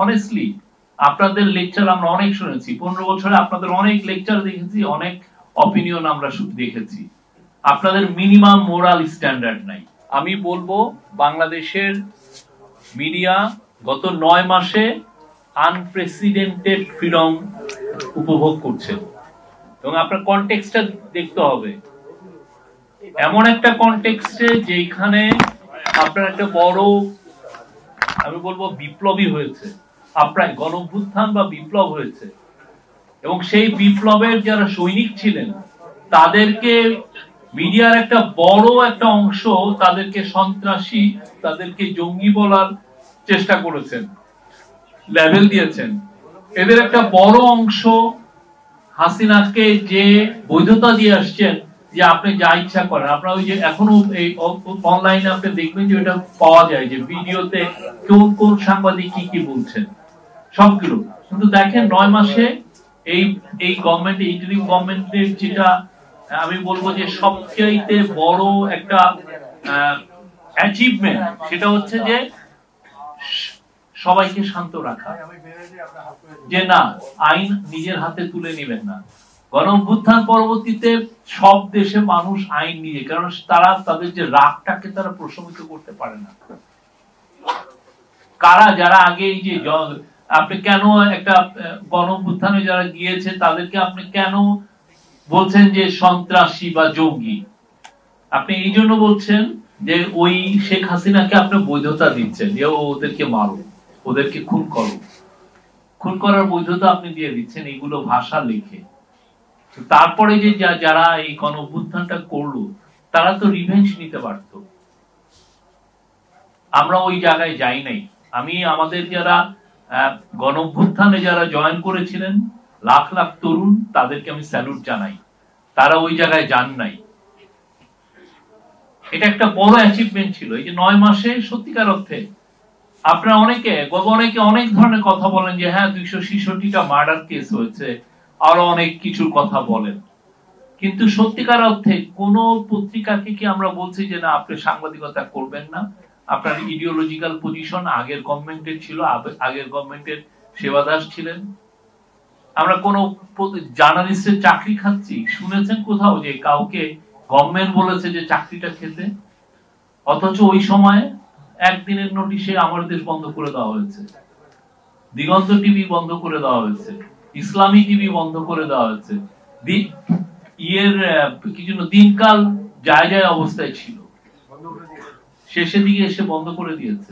Honestly আপনাদের lecture আমরা অনেক শুনেছি, 15 বছরে আপনাদের অনেক লেকচার দেখেছি, অনেক অপিনিয়ন আমরা দেখেছি। আপনাদের মিনিমাম মোরাল স্ট্যান্ডার্ড নাই। আমি বলবো বাংলাদেশের মিডিয়া গত 9 মাসে আনপ্রেসিডেন্টেড ফ্রিডম উপভোগ করছে, এবং আপনার কনটেক্সটটা দেখতে হবে। এমন একটা কনটেক্সটে যেখানে আপনার একটা বড়, আমি বলবো বিপ্লবী হয়েছে, আপনার গণঅভ্যুত্থান বা বিপ্লব হয়েছে, এবং সেই বিপ্লবের যারা সৈনিক ছিলেন তাদেরকে মিডিয়ার একটা বড় একটা অংশ তাদেরকে সন্ত্রাসী, তাদেরকে জঙ্গি বলার চেষ্টা করেছেন, লেভেল দিয়েছেন। এদের একটা বড় অংশ হাসিনাকে যে বৈধতা দিয়ে আসছেন যে আপনি যা ইচ্ছা করেন, আপনার ওই যে এখনো এই অনলাইনে আপনি দেখবেন যে এটা পাওয়া যায় যে ভিডিওতে কোন কোন সাংবাদিক কি কি বলছেন সবগুলো। কিন্তু দেখেন 9 মাসে এই গভর্নমেন্ট, ইন্টারিম গভর্নমেন্টের যেটা আমি বলবো যে সবচেয়ে বড় একটা অ্যাচিভমেন্ট, সেটা হচ্ছে যে সবাইকে শান্ত রাখা, যে না আইন নিজের হাতে তুলে নেবেন না। গণঅভ্যুত্থান পরবর্তীতে সব দেশে মানুষ আইন নিয়ে, কারণ তারা তাদের যে রাগটাকে তারা প্রশমিত করতে পারে না। কারা যারা আগে এই যে আপনি কেন একটা গণঅভ্যুত্থানে যারা গিয়েছে তাদেরকে আপনি কেন বলছেন যে সন্ত্রাসী বা জঙ্গি? আপনি এই জন্য বলছেন যে ওই শেখ হাসিনাকে আপনি বৈধতা দিচ্ছেন যে ওদেরকে মারো, ওদেরকে খুন করো, খুন করার বৈধতা আপনি দিয়ে দিচ্ছেন এইগুলো ভাষা লিখে। তারপরে যে যারা এই গণঅভ্যুত্থানটা করলো তারা তো রিভেঞ্জ নিতে পারতো। আমরা ওই জায়গায় যাই নাই। আমি আমাদের যারা গণঅভ্যুত্থানে যারা জয়েন করেছিলেন লাখ লাখ তরুণ, তাদেরকে আমি স্যালুট জানাই, তারা ওই জায়গায় যান নাই। এটা একটা বড় অ্যাচিভমেন্ট ছিল এই যে 9 মাসে। সত্যিকার অর্থে আপনারা অনেকে অনেক ধরনের কথা বলেন যে হ্যাঁ 266টা মার্ডার কেস হয়েছে, আরো অনেক কিছুর কথা বলেন, কিন্তু সত্যিকার অর্থে কোন পত্রিকাকে কি আমরা বলছি যে না আপনি সাংবাদিকতা করবেন না? আপনার ইডিওলজিক্যাল পজিশন আগের গভর্নমেন্টের ছিল, আগের গভর্নমেন্টের সেবাদাস ছিলেন। আমরা কোন জার্নালিস্টের চাকরি খাচ্ছি? শুনেছেন কোথাও যে কাউকে গভর্নমেন্ট বলেছে যে চাকরিটা খেতে? অথচ ওই সময় একদিনের নোটিশে আমার দেশ বন্ধ করে দেওয়া হয়েছে, দিগন্ত টিভি বন্ধ করে দেওয়া হয়েছে, ইসলামী টিভি বন্ধ করে দেওয়া হয়েছে। কি জন্য দিনকাল যায় যায় অবস্থায় ছিল, শেষের দিকে এসে বন্ধ করে দিয়েছে।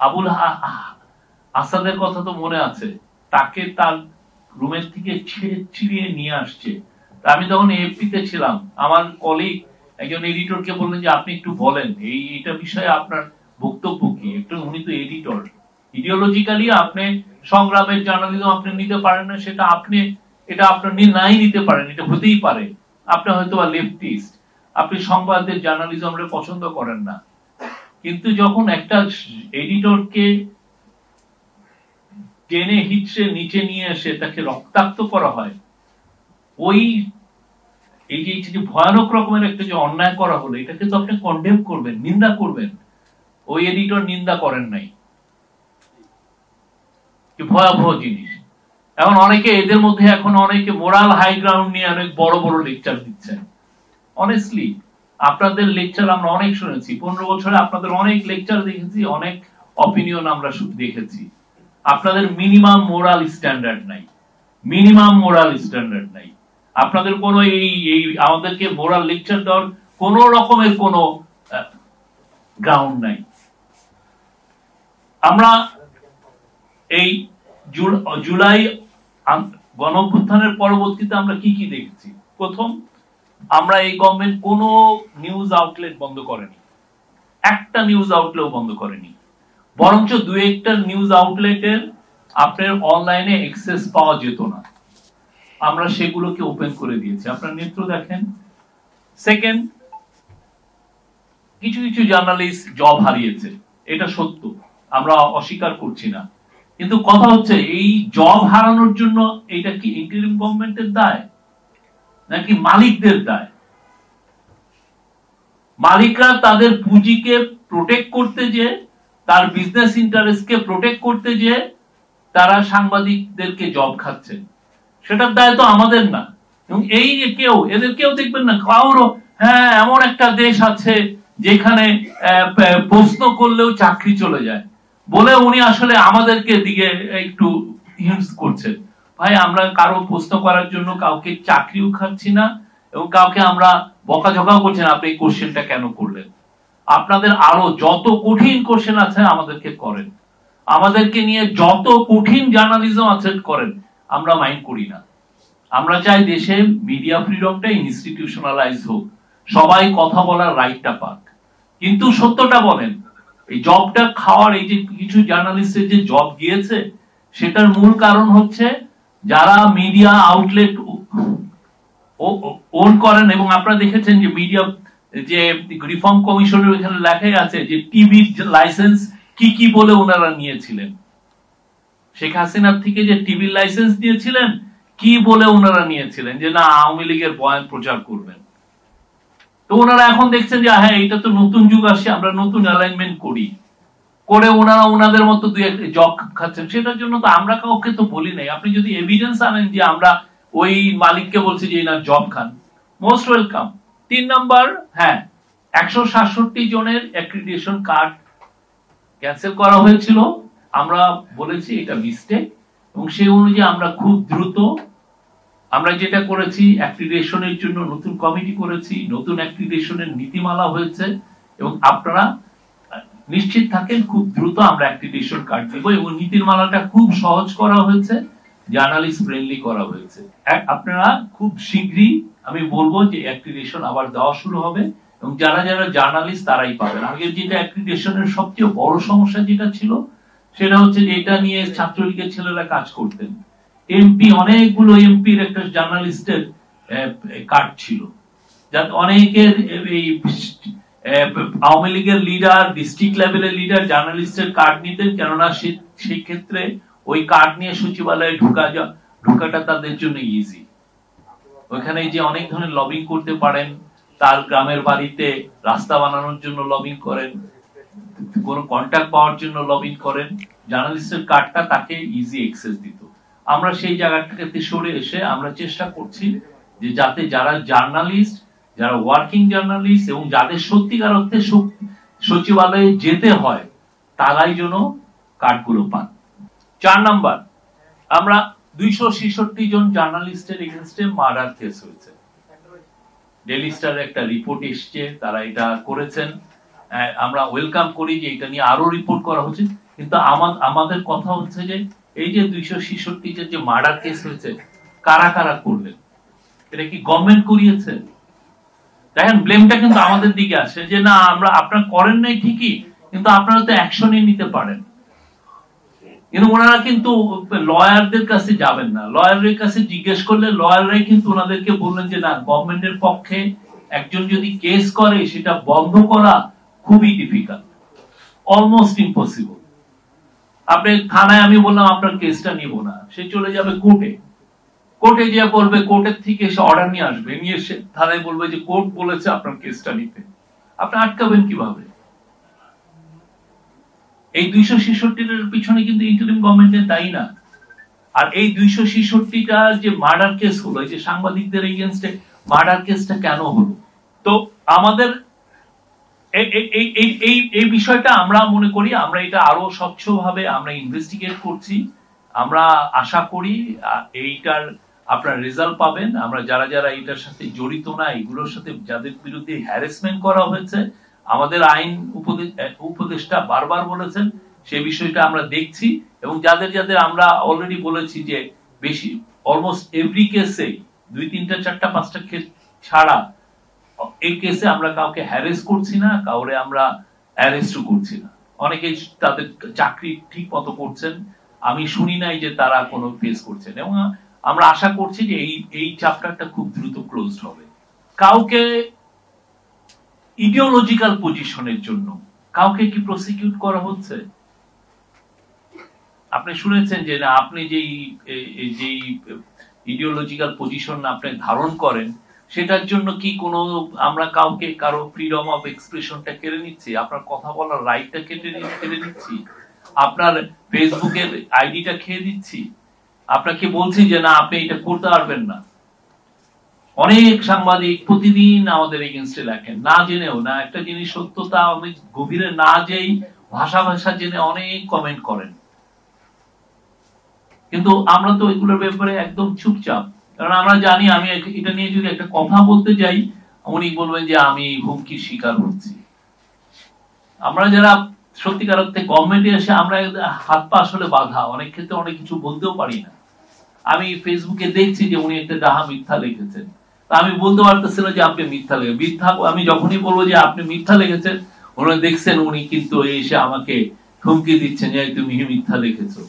আবুল আসাদের কথা তো মনে আছে, তাকে তার রুমের থেকে ছিড়িয়ে নিয়ে আসছে। আমি তখন এএফপি-তে ছিলাম, আমার কলিগ একজন এডিটরকে বললেন যে আপনি একটু বলেন এইটা বিষয়ে আপনার বক্তব্য কি একটু। উনি তো এডিটর, ইডিওলজিক্যালি আপনি সংগ্রামের জার্নালিজম আপনি নিতে পারেন না, সেটা আপনি এটা আপনার নাই নিতে পারেন, এটা হতেই পারে। আপনি হয়তো বা লেফটিস্ট, আপনি সংবাদের জার্নালিজমকে পছন্দ করেন না, কিন্তু যখন একটা এডিটরকে টেনে হিচড়ে নিচে নিয়ে এসে তাকে রক্তাক্ত করা হয়, ওই এই যে ভয়ানক রকমের একটা যে অন্যায় করা হলো, এটাকে তো আপনি কন্ডেম করবেন, নিন্দা করবেন। ওই এডিটর নিন্দা করেন নাই, কি ভয়াবহ জিনিস। এখন অনেকে এদের মধ্যে এখন অনেকে মোরাল হাই গ্রাউন্ড নিয়ে অনেক বড় বড় লেকচার দিচ্ছেন। অনেস্টলি আপনাদের লেকচার আমরা অনেক শুনেছি, 15 বছরে আপনাদের অনেক লেকচার দেখেছি, অনেক অপিনিয়ন আমরা দেখেছি। আপনাদের মিনিমাম মোরাল স্ট্যান্ডার্ড নাই, মিনিমাম মোরাল স্ট্যান্ডার্ড নাই। আপনাদের কোন এই আমাদেরকে মোরাল লেকচার দেওয়ার কোন রকমের কোন গ্রাউন্ড নাই। আমরা এই জুলাই গণঅভ্যুত্থানের পরবর্তীতে আমরা কি কি দেখেছি? প্রথম, আমরা এই গভর্নমেন্ট কোন নিউজ আউটলেট বন্ধ করেনি, একটা নিউজ আউটলেট বন্ধ করেনি, বরঞ্চ দু একটা নিউজ আউটলেটের আপনার অনলাইনে অ্যাক্সেস পাওয়া যেত না, আমরা সেগুলোকে ওপেন করে দিয়েছি। আপনার নেত্র দেখেন। সেকেন্ড, কিছু কিছু জার্নালিস্ট জব হারিয়েছে, এটা সত্য, আমরা অস্বীকার করছি না, কিন্তু কথা হচ্ছে এই জব হারানোর জন্য এটা কি ইন্টারিম গভর্নমেন্টের দায় নাকি মালিকদের দায়? মালিকরা তাদের পুঁজিকে প্রোটেক্ট করতে যে তার বিজনেস ইন্টারেস্টকে প্রোটেক্ট করতে যে তারা সাংবাদিকদেরকে জব খাচ্ছে, সেটার দায় তো আমাদের না। এবং এই যে এদের কেউ দেখবেন না কারো, হ্যাঁ এমন একটা দেশ আছে যেখানে প্রশ্ন করলেও চাকরি চলে যায় বলে উনি আসলে আমাদেরকে দিকে একটু হিন্টস করছেন। ভাই আমরা কারো প্রশ্ন করার জন্য কাউকে চাকরিও খাচ্ছি না এবং কাউকে আমরা বকাঝকাও করছি না আপনি এই কোশ্চেনটা কেন করলেন। আপনাদের আরো যত কঠিন কোশ্চেন আছে আমাদেরকে করেন, আমাদেরকে নিয়ে যত কঠিন জার্নালিজম আছে করেন, আমরা মাইন্ড করি না। আমরা চাই দেশে মিডিয়া ফ্রিডমটা ইনস্টিটিউশনালাইজ হোক, সবাই কথা বলার রাইটটা পাক। কিন্তু সত্যটা বলেন, এই জবটা খাওয়ার, এই যে কিছু জার্নালিস্টের যে জব গিয়েছে সেটার মূল কারণ হচ্ছে যারা মিডিয়া আউটলেট ওন করেন। এবং আপনারা দেখেছেন যে মিডিয়া যে রিফর্ম কমিশনের এখানে লেখাই আছে যে টিভির লাইসেন্স কি কি বলে ওনারা নিয়েছিলেন, শেখ হাসিনার থেকে যে টিভির লাইসেন্স নিয়েছিলেন কি বলে ওনারা নিয়েছিলেন, যে না আওয়ামী লীগের বয়ান প্রচার করবেন। তো ওনারা এখন দেখছেন যে হ্যাঁ এটা তো নতুন যুগ আসছে, আমরা নতুন অ্যালাইনমেন্ট করি, করে ওনারা ওনাদের মতো দুই একটা জব খাচ্ছেন। সেটার জন্য তো আমরা কাউকে তো বলি নাই। আপনি যদি এভিডেন্স আনেন যে আমরা ওই মালিককে বলছি যে এনার জব খান, মোস্ট ওয়েলকাম। 3 নাম্বার, হ্যাঁ 167 জনের অ্যাক্রিডিটেশন কার্ড ক্যান্সেল করা হয়েছিল, আমরা বলেছি এটা মিস্টেক এবং সেই অনুযায়ী আমরা খুব দ্রুত আমরা যেটা করেছি অ্যাক্রিডিটেশনের জন্য নতুন কমিটি করেছি, নতুন অ্যাক্রিডিটেশনের নীতিমালা হয়েছে এবং আপনারা নিশ্চিত থাকেন খুব দ্রুত আমরা অ্যাক্রিডিটেশন কার্ড দেব এবং নীতিমালাটা খুব সহজ করা হয়েছে, জার্নালিস্ট ফ্রেন্ডলি করা হয়েছে। আপনারা খুব শীঘ্রই আমি বলবো যে অ্যাক্রিডিটেশন আবার দেওয়া শুরু হবে এবং যারা যারা জার্নালিস্ট তারাই পাবেন। আগে যেটা অ্যাক্রিডিটেশনের সবচেয়ে বড় সমস্যা যেটা ছিল সেটা হচ্ছে যে এটা নিয়ে ছাত্রলীগের ছেলেরা কাজ করতেন। এমপি, অনেকগুলো এমপির একটা জার্নালিস্টের কার্ড ছিল, যাতে অনেকের এই আওয়ামী লীগের লিডার, ডিস্ট্রিক্ট লেভেলের লিডার জার্নালিস্টের কার্ড নিতেন, কেননা সেই ক্ষেত্রে ওই কার্ড নিয়ে সচিবালয়ে ঢোকাটা তাদের জন্য ইজি। ওইখানে যে অনেক ধরনের লবিং করতে পারেন, তার গ্রামের বাড়িতে রাস্তা বানানোর জন্য লবিং করেন, কোন কন্ট্যাক্ট পাওয়ার জন্য লবিং করেন, জার্নালিস্টের কার্ডটা তাকে ইজি অ্যাক্সেস দিত। আমরা সেই জায়গাটাকে সরে এসে আমরা চেষ্টা করছি যে যাতে যারা জার্নালিস্ট, যারা ওয়ার্কিং জার্নালিস্ট এবং যাদের সত্যিকার অর্থে সচিবালয়ে যেতে হয় তারাই যেন কার্ডগুলো পান। 4 নাম্বার, আমরা 266 জন জার্নালিস্টের এগেইনস্টে মার্ডার কেস হয়েছে। ডেইলি স্টারের একটা রিপোর্ট এসছে, তারা এটা করেছেন, আমরা ওয়েলকাম করি যে এটা নিয়ে আরো রিপোর্ট করা হচ্ছে। কিন্তু আমাদের কথা হচ্ছে যে এই যে 266 যে মার্ডার কেস হয়েছে কারা কারা করলেন, এটা কি গভর্নমেন্ট করিয়েছে? দেখেন ব্লেমটা কিন্তু আমাদের দিকে আসে যে না আমরা আপনারা করেন নাই ঠিকই, কিন্তু আপনারা তো অ্যাকশনই নিতে পারেন। কিন্তু ওনারা কিন্তু লয়ারদের কাছে যাবেন না, লয়ারের কাছে জিজ্ঞেস করলে লয়াররাই কিন্তু ওনাদেরকে বললেন যে না গভর্নমেন্টের পক্ষে একজন যদি কেস করে সেটা বন্ধ করা খুবই ডিফিকাল্ট, অলমোস্ট ইম্পসিবল। আপনি থানায় আমি বললাম আপনার কেসটা নিব না, সে চলে যাবে কোর্টে, কোর্টে গিয়ে বলবে, কোর্টের থেকে এসে অর্ডার নিয়ে আসবে, নিয়ে এসে থানায় বলবে যে কোর্ট বলেছে আপনার কেসটা নিতে। আপনি আটকাবেন কিভাবে? এই 266 পিছনে কিন্তু ইন্টারিম গভর্নমেন্টের দায়ী না। আর এই 266টা যে মার্ডার কেস হলো, এই যে সাংবাদিকদের এগেইনস্টে মার্ডার কেসটা কেন হলো, তো আমাদের এই বিষয়টা আমরা মনে করি আমরা এটা আরো স্বচ্ছভাবে আমরা ইনভেস্টিগেট করছি। আমরা আশা করি এইটার আপনারা রেজাল্ট পাবেন। আমরা যারা যারা এটার সাথে জড়িত না, এগুলোর সাথে যাদের বিরুদ্ধে হ্যারাসমেন্ট করা হয়েছে, আমাদের আইন উপদেষ্টা বারবার বলেছেন সেই বিষয়টা আমরা দেখছি এবং যাদের যাদের আমরা অলরেডি বলেছি যে বেশি অলমোস্ট এভরি কেসে 2, 3, 4, 5টা কেস ছাড়া এই কেসে আমরা কাউকে হ্যারেস করছি না, কাউরে আমরা অ্যারেস্টও করছি না। অনেকে তাদের চাকরি ঠিক মতো করছেন, আমি শুনি নাই যে তারা কোনো ফেস করছেন এবং আমরা আশা করছি যে এই চ্যাপ্টারটা খুব দ্রুত ক্লোজড হবে। কাউকে ইডিওলজিক্যাল পজিশনের জন্য কাউকে কি প্রসিকিউট করা হচ্ছে? আপনি শুনেছেন যে না আপনি যেই ইডিওলজিক্যাল পজিশন আপনি ধারণ করেন সেটার জন্য কি কোনো আমরা কাউকে কারো ফ্রিডম অফ এক্সপ্রেশনটা কেড়ে নিচ্ছি, আপনার কথা বলার রাইটটা কেড়ে নিচ্ছি, আপনার ফেসবুকের আইডিটা খেয়ে দিচ্ছি, আপনাকে বলছি যে না আপনি এটা করতে পারবেন না। অনেক সাংবাদিক প্রতিদিন আমাদের এগেইনস্টে লেখেন, না জেনেও, না একটা জিনিস সত্যতা অনেক গভীরে না যেই ভাষা জেনে অনেক কমেন্ট করেন, কিন্তু আমরা তো এগুলোর ব্যাপারে একদম চুপচাপ। কারণ আমরা জানি আমি এটা নিয়ে যদি একটা কথা বলতে যাই উনি বলবেন যে আমি হুমকির শিকার হচ্ছি। আমরা যারা সত্যিকার অর্থে গভর্নমেন্টে এসে আমরা হাত পা আসলে বাঁধা, অনেক ক্ষেত্রে অনেক কিছু বলতেও পারি না। আমি ফেসবুকে দেখছি যে উনি একটা ডাহা মিথ্যা লিখেছেন, আমি বলতে পারতেছিল যে আপনি মিথ্যা আমি যখনই বলবো যে আপনি মিথ্যা লিখেছেন, উনি দেখছেন উনি কিন্তু এসে আমাকে হুমকি দিচ্ছেন যে তুমি মিথ্যা লিখেছো।